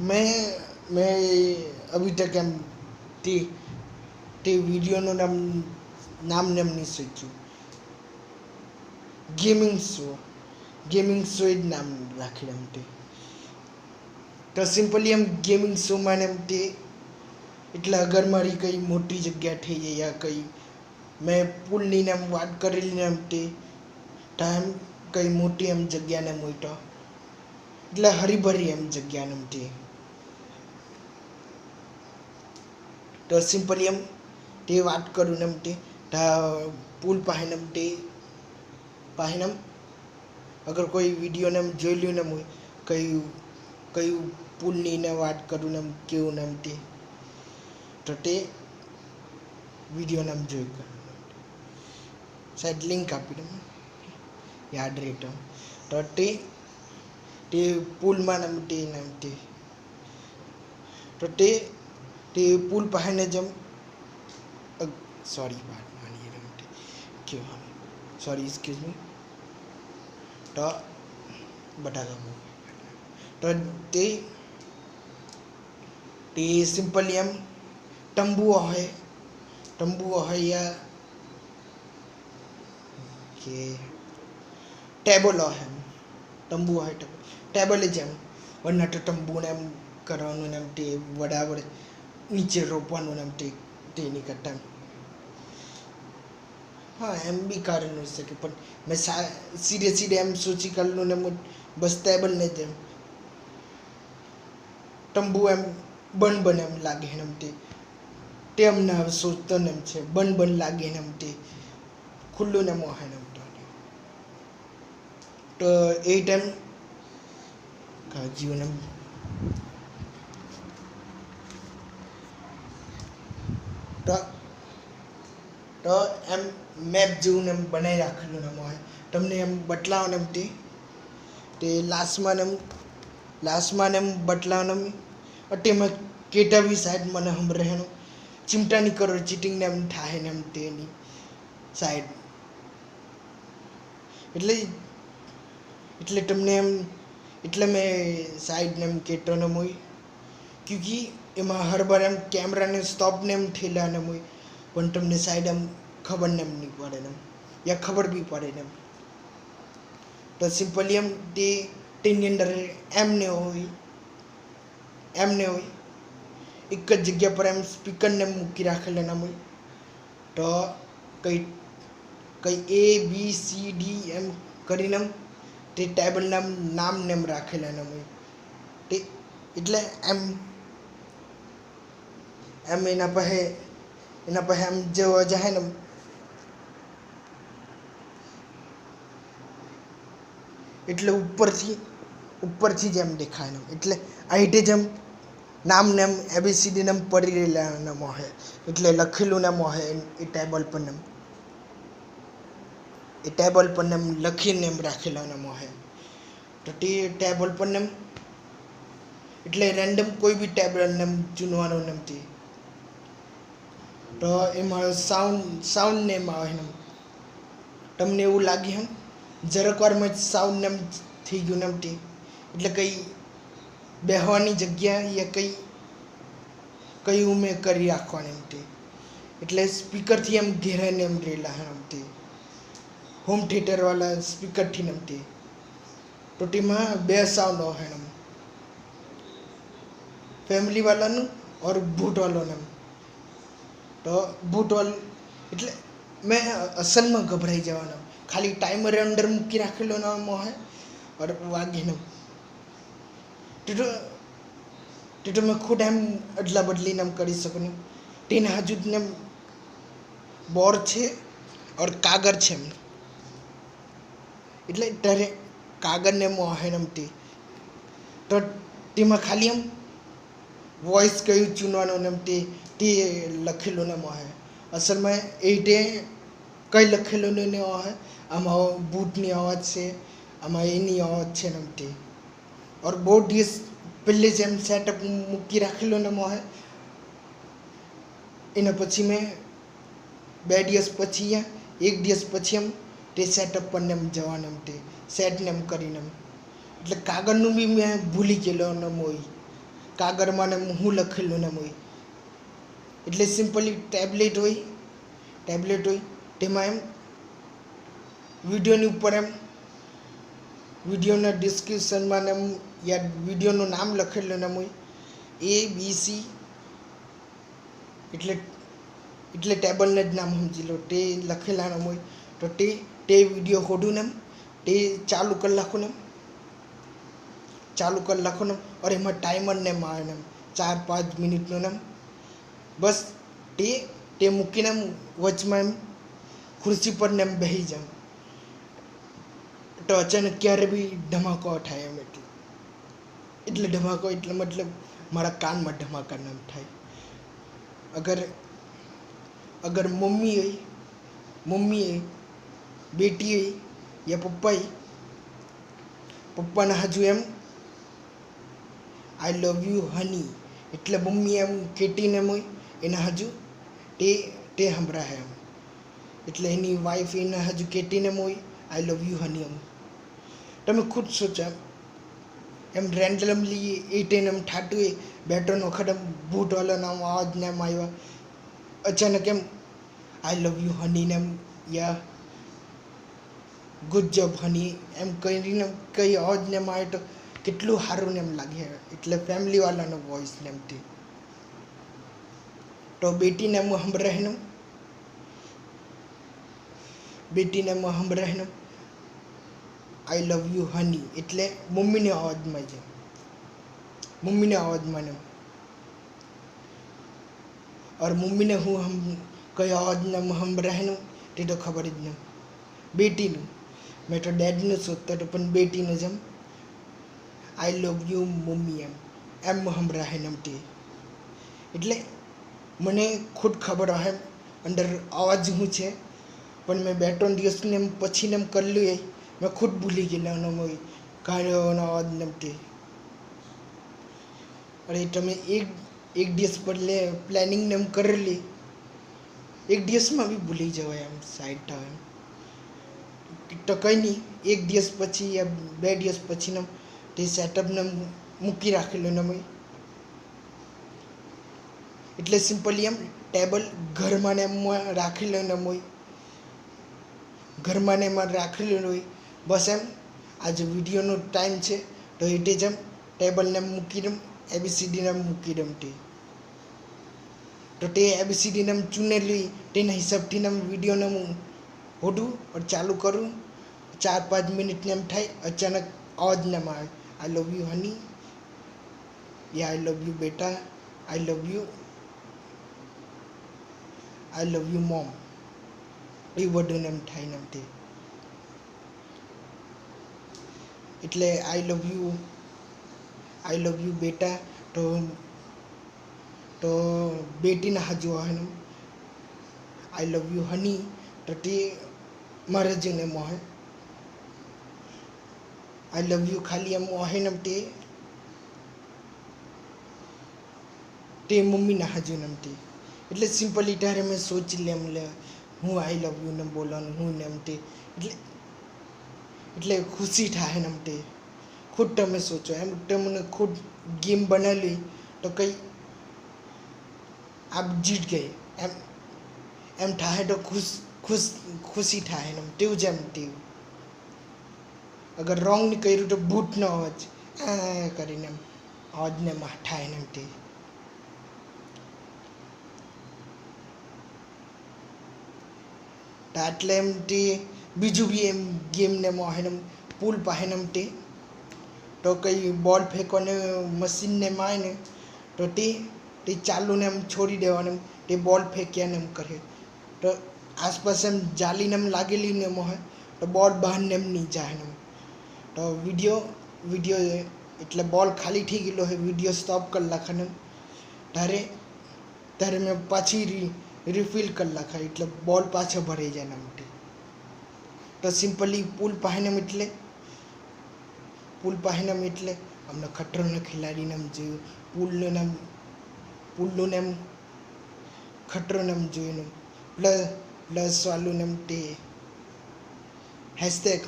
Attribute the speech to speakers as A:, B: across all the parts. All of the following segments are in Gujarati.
A: मैं मैं अभी तक एम ते તે વિડીયોનું નામ નહીં શીખ્યું. ગેમિંગ શો જ નામ રાખેલું એમ તે. તો સિમ્પલી એમ ગેમિંગ શોમાં એમ તે એટલે અગર મારી કંઈ મોટી જગ્યા થઈ જાય યા કંઈ મેં પુલની એમ વાત કરેલી ને એમ તે ટાઈમ કંઈ મોટી એમ જગ્યાને મોટો એટલે હરીભરી એમ જગ્યાને એમ તે. તો સિમ્પલી એમ તે વાત કરું ને એમ તે પુલ પાસે એમ તે પાસે અગર કોઈ વિડીયોને એમ જોઈ લ્યું ને હું કયું પુલની ને વાત કરું ને એમ કેવું ને એમ તે તો તે વિડીયોને એમ જોઈ કરું સાઈડ લિંક આપી દઉં યાદ રહેતો તો તે પુલમાં એમ તે તો તે પુલ પાસે જેમ सॉरी बात मानिए क्यों हाँ सॉरी एक्सक्यूज मी तो बटाका तो ते सिंपली एम तंबू है या કે ટેબલો है तंबू है टेबल જ એમ વરના તો તંબુને એમ કરવાનું એમ તે વડાવડ નીચે રોપવાનું એમ તેની કરતાં हाँ एम भी कारण हो सके पर मैं सीधे एम सोची कर लूँ ने बस टेबल ने जेम तंबू एम बन एम लागे एम ते अमने હવે સોચતો ને એમ છે બન લાગે ને એમ તે ખુલ્લું ને મોહે ને એમ તો એ ટાઈમ જીવન એમ તો એમ મેપ જેવું એમ બનાવી રાખેલું ને હોય તમને એમ બતલાવને એમ તે લાસ્ટમાં એમ બતલાવને તેમાં કેટા બી સાઈડ મને હમ રહેનું ચિમટા નહીં કરો ચીટિંગ ને એમ થાય ને એમ તેની સાઈડ એટલે તમને એમ એટલે મેં સાઈડ ને એમ કેટો ને મોય ક્યુંકી એમાં હર બાર એમ કેમેરાને સ્ટોપને એમ ઠેલા ને મોય પણ તમને સાઈડ એમ ખબર ને એમ નહીં પડે ને યા ખબર બી પડે ને તો સિમ્પલી એમ તેની અંદર એમને હોય એક જ જગ્યા પર એમ સ્પીકરને મૂકી રાખેલા ને હોય તો કંઈ ABCD એમ કરીને તે ટેબલના નામને એમ રાખેલા ને હોય તે એટલે એમ એના પાસે એમ જેવા જાય ને એટલે ઉપરથી જ એમ દેખાય ને એટલે અહીંથી જ એમ નામ ને એમ ABCD ને એમ પડી રહેલા ને મોહે એટલે લખેલું ને મોહે એ ટેબલ પર એમ લખીને એમ રાખેલા ને મોહે તો તે ટેબલ પર એમ એટલે રેન્ડમ કોઈ બી ટેબલ ને એમ ચૂનવાનું ને એમથી તો એમાં સાઉન્ડ ને એમ આવે ને તમને એવું લાગે એમ જરાક વારમાં જ સાઉન્ડ ને એમ થઈ ગયું ને એમ એટલે કંઈ બેહવાની જગ્યા યા કંઈ મેં કરી રાખવાની એમ એટલે સ્પીકરથી એમ ઘેરાઈને એમ રહેલા એમ હોમ થિયેટરવાળા સ્પીકરથી એમ તો તેમાં બે સાઉન્ડ હોય એમ ફેમિલીવાળાનું ઓર ભૂતવાળાનું એમ તો ભૂતવાળું એટલે મેં અસલમાં ગભરાઈ જવાનો ખાલી ટાઈમર અંદર મૂકી રાખેલો ને મોહે ઓર વાગીને તો મેં ખુદ એમ અદલા બદલીને એમ કરી શકું ને તેને હજુ ને બોર્ડ છે ઓર કાગળ છે એમ એટલે ત્યારે કાગળને મોહે એમ તો તેમાં ખાલી એમ વોઇસ કયું ચૂનવાનું એમ તે લખેલું ને મોહે અસલમાં એ કંઈ લખેલું ને હોય આમાં બૂટની અવાજ છે આમાં એની અવાજ છે ને એમ ઓર બહુ દિવસ પહેલે જ એમ સેટઅપ મૂકી રાખેલો ને મોહે એના પછી મેં 2 દિવસ પછી યા 1 દિવસ પછી એમ તે સેટઅપ પર ને એમ જવાનું એમ સેટને એમ કરીને એમ એટલે કાગળનું બી મેં ભૂલી ગયેલો ને મોય કાગળમાં ને હું લખેલું ને હોય. એટલે સિમ્પલી ટેબ્લેટ હોય તેમાં એમ વિડીયોની ઉપર એમ વિડીયોના ડિસ્ક્રિપ્શનમાં ને એમ યા વિડીયોનું નામ લખેલું ને હોય ABC એટલે ટેબલને જ નામ સમજી લો તે લખેલા નામ હોય. તો તે વિડીયો ખોડું ને તે ચાલુ કરી નાખું ને और એમાં ટાઈમર ને આવે ને 4-5 મિનિટનું ને બસ તે મૂકીને વચમાં એમ ખુરશી પર ને એમ બેસી જાઉં તો અચાનક ક્યારે બી ધમાકો થાય એમ એટલે ધમાકો એટલે મતલબ મારા કાનમાં ધમાકા નામ થાય. અગર મમ્મી હોય બેટી હોય યા પપ્પાના હજુ એમ આઈ લવ યુ હની એટલે મમ્મી એમ કેટીને એમ હોય એના હજુ તે સંભળાય એમ એટલે એની વાઈફ એના હજુ કેટીને એમ હોય આઈ લવ યુ હની એમ. તમે ખુદ સોચો એમ રેન્ડમલી એ ટેન એમ થાતું હોય 2-3 વખત એમ બૂટવાળાનો અવાજ ને એમ આવ્યા અચાનક એમ આઈ લવ યુ હની ને એમ યા ગુડ જોબ હની એમ કરીને કઈ અવાજ ને એમ આવે તો કેટલું સારું ને એમ લાગે. એટલે ફેમિલીવાળાનો વોઇસ ને એમથી તો બેટીને એમ સંભળાય આઈ લવ યુ હની એટલે મમ્મીને અવાજમાં ને और મમ્મીને હું કઈ અવાજને સંભળાય તે તો ખબર જ નહીં. બેટીનું મેં તો ડેડનું શોધતો હતો પણ બેટીનું જેમ આઈ લવ યુ મમ્મી એમ સંભળાય ને તે એટલે મને ખુદ ખબર હોય અંદર અવાજ શું છે પણ મેં 2-3 દિવસને એમ પછીને એમ કરેલું એ મેં ખુદ ભૂલી ગયેલા કાઢ્યોનો અવાજ ને તે. અરે તમે એક દિવસ બદલે પ્લાનિંગ ને એમ કરેલી એક દિવસમાં બી ભૂલી જવાય એમ સાઈડ એમ તો કંઈ નહીં 1 દિવસ પછી યા 2 દિવસ પછીને તે સેટઅપને મૂકી રાખેલું ને મેં એટલે સિમ્પલી એમ ટેબલ ઘરમાં ને એમ રાખેલું ને હોય ઘરમાં ને એમાં રાખેલું હોય બસ એમ આજે વિડીયોનો ટાઈમ છે તો એટલે જ એમ ટેબલને મૂકી દઉં ABCDને મૂકી દઉં તો તે ABCDને ચૂનેલી તેના હિસાબથી વિડીયોને હું હોડું और ચાલુ કરું 4-5 મિનિટને એમ થાય અચાનક અવાજ ને આવે આઈ love you honey yeah I love you બેટા આઈ લવ યુ મોમ એ બધું એમ થાય ને એમ તે એટલે આઈ લવ યુ બેટા તો બેટીના હજુ હોય ને આઈ લવ યુ હની તો તે મારે જઈને મોહે આઈ લવ યુ ખાલી એમ મોહે ને તે મમ્મીના હજુ ને તે એટલે સિમ્પલી ત્યારે મેં સોચી લે હું આઈ લવ યુ ને બોલવાનું હું ને એમ તે એટલે ખુશી થાય ને તે ખુદ તમે સોચો એમ તમને ખુદ ગેમ બનાવી તો કંઈ આપ જીત ગઈ એમ થાય તો ખુશી થાય ને તેવું જ એમ તેવું. અગર રોંગ નહીં કર્યું તો બૂટનો અવાજ કરીને એમ અવાજને થાય ને તે એટલે એમ તે બીજું બી એમ ગેમને હોય ને પુલ પાસે ને તે તો કંઈ બોલ ફેંકવાને મશીનને માય ને તો તે ચાલુને એમ છોડી દેવાનું તે બોલ ફેંક્યાને એમ કરે તો આસપાસ એમ જાલીને એમ લાગેલી ને એમ હોય તો બોલ બહારને એમ નહીં જાય ને તો વિડીયો એટલે બોલ ખાલી થઈ ગયેલો હોય વિડીયો સ્ટોપ કરી નાખવાનો ત્યારે મેં પાછી રિફિલ કરી નાખાય એટલે બોલ પાછો ભરાઈ જાય એના માટે. તો સિમ્પલી પુલ પાસે એટલે અમને ખતરોના ખેલાડીને એમ જોયું પુલનું એમ ખતરોને એમ જોયું પ્લસ વાળું ને એમ તે હેશટેગ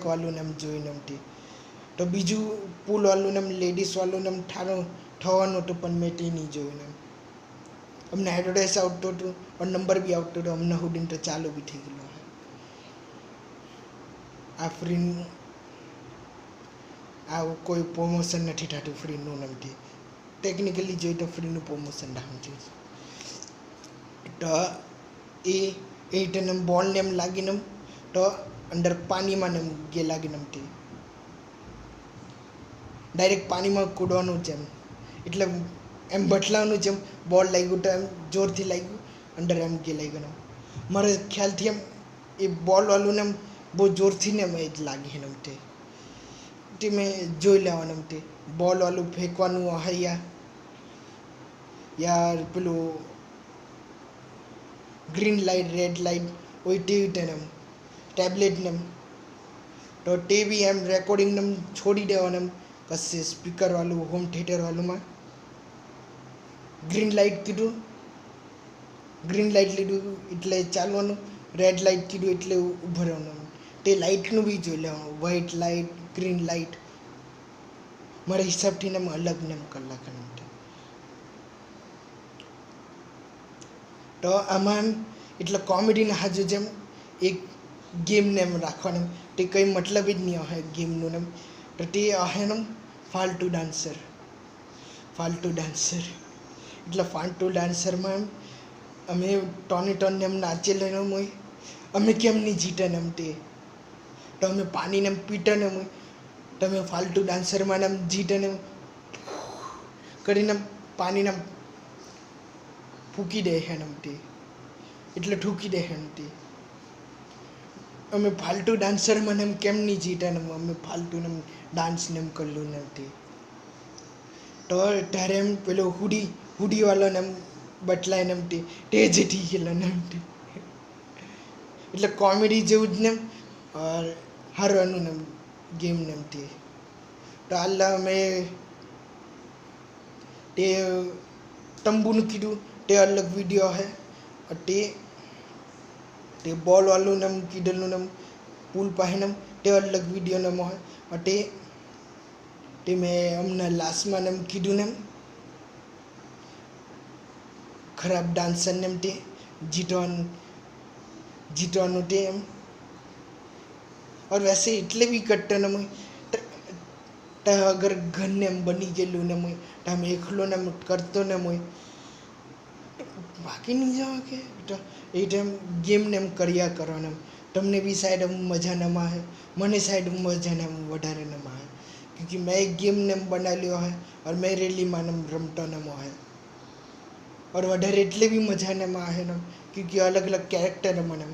A: વાળું ને એમ જોયું એમ તે તો બીજું પુલ વાળું ને એમ લેડીઝ વાળું ને એમ થવાનું હતું પણ મેં તે નહીં જોયું ને અમને એડવર્ટાઇઝ આવતું હતું અને નંબર બી આવતો હતો અમને હુડીને તો ચાલુ બી થઈ ગયેલો આ ફ્રીનું આ કોઈ પ્રમોશન નથી થતું ફ્રીનું નથી ટેકનિકલી જોઈએ તો ફ્રીનું પ્રમોશન થવું જોઈએ તો એ તેને બોલને એમ લાગીને તો અંદર પાણીમાં ને ગે લાગીને તે ડાયરેક્ટ પાણીમાં કૂદવાનું છે એમ એટલે એમ બટલાવાનું છે એમ બોલ લાગ્યું તો એમ જોરથી લાગ્યું અંદર એમ ગે લાગ્યું મારે ખ્યાલથી એમ એ બોલવાળું ને એમ બહુ જોરથી ને એમ જ લાગી એમ તે મેં જોઈ લેવાનું એમ તે બોલવાળું ફેંકવાનું હોય યાર પેલું ગ્રીન લાઇટ રેડ લાઇટ હોય તેવી રીતે એમ ટેબ્લેટને એમ તો તે બી એમ રેકોર્ડિંગને એમ છોડી દેવાનું એમ કશે સ્પીકરવાળું હોમ થિયેટરવાળુંમાં ગ્રીન લાઇટ કીધું ગ્રીન લાઇટ લીધું એટલે ચાલવાનું રેડ લાઇટ કીધું એટલે ઊભું રહેવાનું તે લાઇટનું બી જોઈ લેવાનું વ્હાઇટ લાઇટ ગ્રીન લાઇટ મારા હિસાબથી ને એમ અલગ ને એમ કલાક તો આમાં એમ એટલે કોમેડીને હાજુ જેમ એક ગેમને એમ રાખવાનું તે કંઈ મતલબ જ નહીં હોય ગેમનું એમ તો તે હે ને ફાલતુ ડાન્સર એટલે ફાલતુ ડાન્સરમાં એમ અમે ટોને એમ નાચેલા એમ હોય અમે કેમ નહીં જીતે ને એમ તે તો અમે પાણીને એમ પીટે ને હોય તો અમે ફાલતુ ડાન્સરમાં એમ જીતે ને કરીને પાણીને ફૂંકી દે હે એમ તે એટલે ઠૂકી દે હે એમ તે અમે ફાલતુ ડાન્સરમાં એમ કેમ નહીં જીતે ને અમે ફાલતુને એમ ડાન્સને એમ કરલું નથી તો ત્યારે એમ પેલો હુડીવાળાને એમ બટલાઈને એમ તે જીતી ગયેલો ને એમ એટલે કોમેડી જેવું જ ને એમ હારવાનું ને એમ ગેમને એમ તે તો આલ્લા અમે તે તંબુનું કીધું તે અલગ વિડીયો હે તે બોલવાળું ને એમ કીધેલું ને એમ પુલ પાસે ને તે અલગ વિડીયો ને હોય તે મેં અમને લાસ્ટમાં એમ કીધું ને એમ ખરાબ ડાન્સર ને એમ તે જીતવાનું તે એમ और वैसे એટલે બી કરતો ને તો અગર ઘરને એમ બની ગયેલું ને હોય તો આમ એકલો ને એમ કરતો ને હોય બાકી નહીં જવા કે એ ટાઈમ ગેમને એમ કર્યા કરવાનું એમ તમને બી સાઈડ એમ મજા ન આવે મને સાઈડ મજા ને એમ વધારે ન આવે क्योंकि मैं एक गेम ने बना लिया है और मैं रेली मानम रमता न है और વધારે એટલે બી મજા ને માં આવે ને क्योंकि अलग अलग कैरेक्टर મને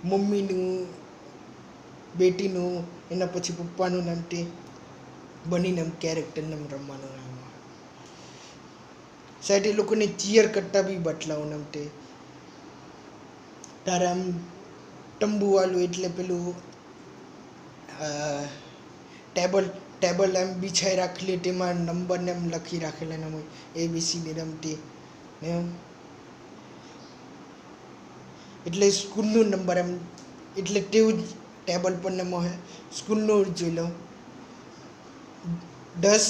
A: મમ્મીનું બેટીનું એના પછી પપ્પાનું નામ તે બનીને એમ કેરેક્ટરને રમવાનું નામ સાઈડ એ લોકોને ચીયર કરતા બી બતલાવું ને તે તારે આમ તંબુવાળું એટલે પેલું ટેબલ એમ બિછાઈ રાખેલી તેમાં નંબરને એમ લખી રાખેલા ને ABCD રમતી એમ એટલે સ્કૂલનું નંબર એમ એટલે તેવું જ ટેબલ પર ને મોહે સ્કૂલનું જોઈ લો 10